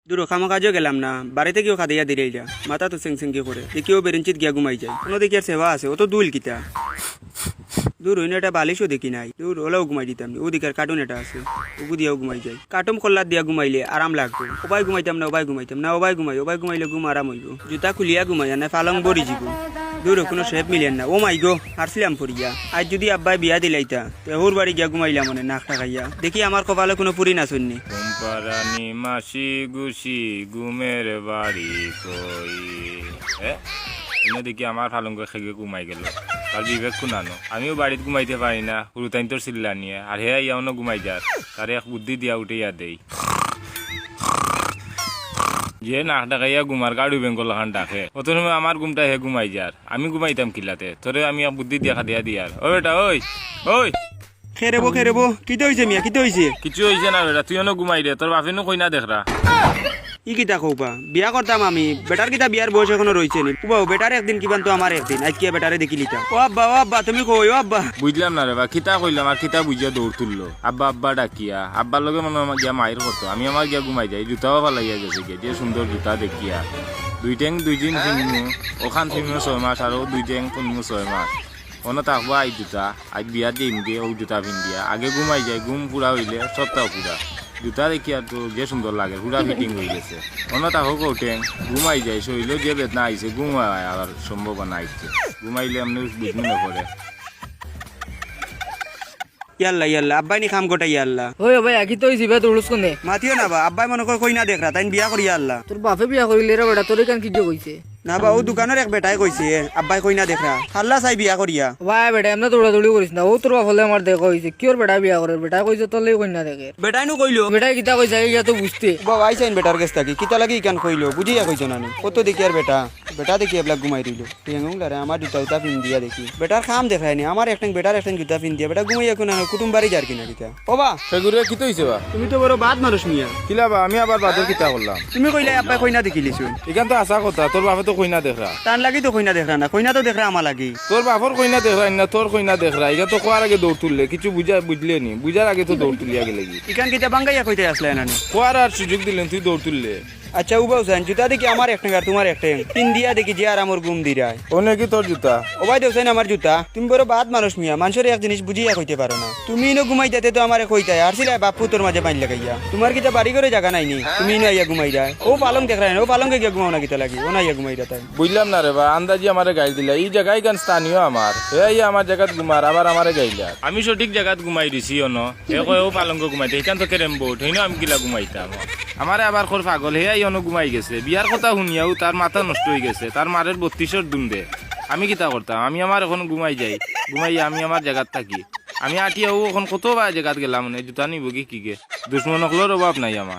দূর খামো কাজও গেলাম না, বাড়িতে কেউ খাদিয়া দিলেই যা মাথা তো সেংসেংকে করে দেখিও বেরেঞ্চিত গিয়া ঘুমাই যায়। কোনো দেখি আর সেবা আছে, ও তো দুল কিতা দূর হইন, একটা বালিশও দেখি নাই। দূর ওলাও ঘুমাই দিতাম, ওদিকে কার্টুন এটা আছে, ওগু দিয়াও ঘুমাই যায়। কার্টুন কল্লার দিয়া ঘুমাইলে আরাম লাগতো। ওবাই ঘুমাইতাম না, ওবাই ঘুমাইতাম না, ওবাই ঘুমাইলে ঘুম আরাম হইব। জুতা খুলিয়া ঘুমাই না পালং বড়ি যাব। দূর কোনো শেপ মিলেন না। ও মাই গো, হারছিলাম ফরিয়া। আজ যদি আব্বাই বিয়া দিলাইতা তো ওর বাড়ি গিয়া ঘুমাইলাম মনে নাক টাকাইয়া। দেখি আমার কপালে কোনো পুরি না শুননি। ঘুমপারানি মাসি গুছি ঘুমের বাড়ি কই দেখি আমার ফালঙ্গ খেগে ঘুমাই গেল। তার বিবেক কুনানো, আমিও বাড়িতে ঘুমাইতে পারি না, হুরুতাইন তোর চিল্লা নিয়ে আর হে ইয়াও ঘুমাই যার। তার এক বুদ্ধি দিয়া উঠে ইয়া দেই যে নাক ডাকাইয়া ঘুমার গাড়ি বেঙ্গল খান ডাকে, অত সময় আমার ঘুমটা হে ঘুমাই যার। আমি ঘুমাইতাম কিলাতে, তোরে আমি বুদ্ধি দিয়া দিয়া দিয়ার। ও বেটা ওই ওই খেরেবো কিতে হইছে মিয়া, কিতে হইছে? কিছু হয়েছে না বেটা, তুই ঘুমাই দে, তোর বাপেনো কই না দেখরা। ই কিতা কৌপা, বিয়া করতাম আমি, বেটার কিতা বিয়ার বয়স এখনো রয়েছে নি। উবাও বেটার একদিন কিবান তো আমার একদিন, আজকে বেটারে দেখি লিতা। ও আব্বা তুমি কই? ও আব্বা বুঝলাম না রে বা, কিতা কইলাম আর কিতা বুঝিয়া দৌড় তুললো। আব্বা ডাকিয়া আব্বার লগে মনে আমার গিয়া মায়ের হতো, আমি আমার গিয়া ঘুমাই যাই। জুতাও ফালাইয়া গেছে গিয়ে, যে সুন্দর জুতা দেখিয়া। দুই ট্যাং 2 দিন কিনবো, ওখান কিনবো 6 মাস, আর 2 ট্যাং কিনবো 6 মাস। অন্য থাকবো আই জুতা, আজ বিয়া দিম গিয়ে ও জুতা পিন্ধিয়া আগে ঘুমাই যায়। ঘুম পুরা হইলে সপ্তাহ পুরা জুতা দেখি আর তো যে সুন্দর লাগে, পুরা ফিটিং হয়ে গেছে। অন্য তাহো কৌটেন ঘুমাই যায়, শরীরেও যে বেদনা আইছে ঘুমায় আর সম্ভাবনা আইছে। ঘুমাইলে এমনি বুঝবি না করে। ইয়াল্লা আব্বাই নি খাম গোটাই ইয়াল্লা। ওই ভাই আকি তো জিবা দৌড়স কোনে মাতিও না বা, আব্বাই মনে কর কই না দেখরা তাই বিয়া করি আল্লাহ। তোর বাপে বিয়া করিলে রে বেটা, তোর কান কি কইছে? না বা, ও দোকানের এক বেটাই কইছে আব্বাই কই না দেখরা খাল্লা চাই বিয়া করিয়া। ভাই বেটা এমনি দৌড়াদৌড়ি করিস না, ও তোর বাপ হলে আমার দেখা হইছে। কিওর বেটা বিয়া করে? বেটা কইছে তোর লেগে কই না দেখে। বেটাই নু কইলো, বেটাই কিতা কইছে ইয়া তো বুঝতে। বাবা আইসাইন বেটার কাছ থাকি কিতা লাগি কেন কইলো বুঝিয়া কইছ না নি। কত দেখি আর বেটা দেখি এবলা ঘুমাই রইলো। টেঙ্গুলারে আমার জুতা পিন দিয়া দেখি বেটার খাম দেখায়নি। আমার একটাং বেটার একটাং জুতা পিন দিয়া বেটা ঘুমাইয়া কোন কুটুম বাড়ি যার কিনা কিতা। ও বা সেগুলো কি হইছে বা? তুমি তো বড় বাদ মানুষ মিয়া। কিলা বা, আমি আবার বাদর কিতা করলাম? তুমি কইলে আব্বাই কইনা দেখিলিছুন। এখান তো আসা কথা, তোর বাপে তো কইনা দেখরা। তার লাগি তো কইনা দেখরা না, কইনা তো দেখরা আমার লাগি। তোর বাপর কইনা দেখরা না তোর কইনা দেখরা। এটা তো কোয়ার আগে দৌড় তুললে, কিছু বুঝলে নি, বুঝার আগে তো দৌড় তুলিয়া গেলে কি ইখান কিতা বাঙ্গাইয়া কইতে আসলে না নি। কোয়ার আর সুযোগ দিলেন তুই দৌড় তুললে। আচ্ছা উবাও সাইন জুতা দেখি আমার একটাং আর তোমার একটাং পিন দিয়া দেখি যে আর আমার ঘুম দিরায়। ও নাকি তোর জুতা? ও ভাই দেওছেন আমার জুতা। তুমি বড় বাদ মানুষ মিয়া, মানুষের এক জিনিস বুঝিয়া কইতে পারো না। তুমি ইনো ঘুমাই যাতে তো আমারে কইতাই আর সিলাই বাপু তোর মাঝে পাইন লাগাইয়া। তোমার কিতা বাড়ি করে জায়গা নাই নি, তুমি ইনো আইয়া ঘুমাই যায়। ও পালং দেখ রায়, ও পালংকে গিয়া ঘুমাও না কিতা লাগি, ও না আইয়া ঘুমাই যায়। বুঝলাম না রে বা, আন্দাজি আমারে গাইল দিলা। এই জায়গায় গান স্থানীয় আমার, এই আমার জায়গাত ঘুমার আবার আমারে গাইলা। আমি সঠিক জায়গাত ঘুমাই দিছি অন, এ কয় ও পালঙ্ক ঘুমাইতে, এখান তো কেরেম বোট হইনো আমি কিলা ঘুমাইতাম। আমারে আবার খোর পাগল হে আই অন ঘুমাই গেছে। বিয়ার কথা শুনিয়াও তার মাথা নষ্ট হয়ে গেছে। তার মারের 32-এর দুন্দে আমি কিতা করতাম? আমি আমার এখন ঘুমাই যাই, ঘুমাইয়া আমি আমার জায়গাত থাকি। আমি আটিয়াও এখন কত বা জায়গাত গেলাম, মানে জুতা নিব কি গে দুশ্মন হকলোর অভাব নাই আমার।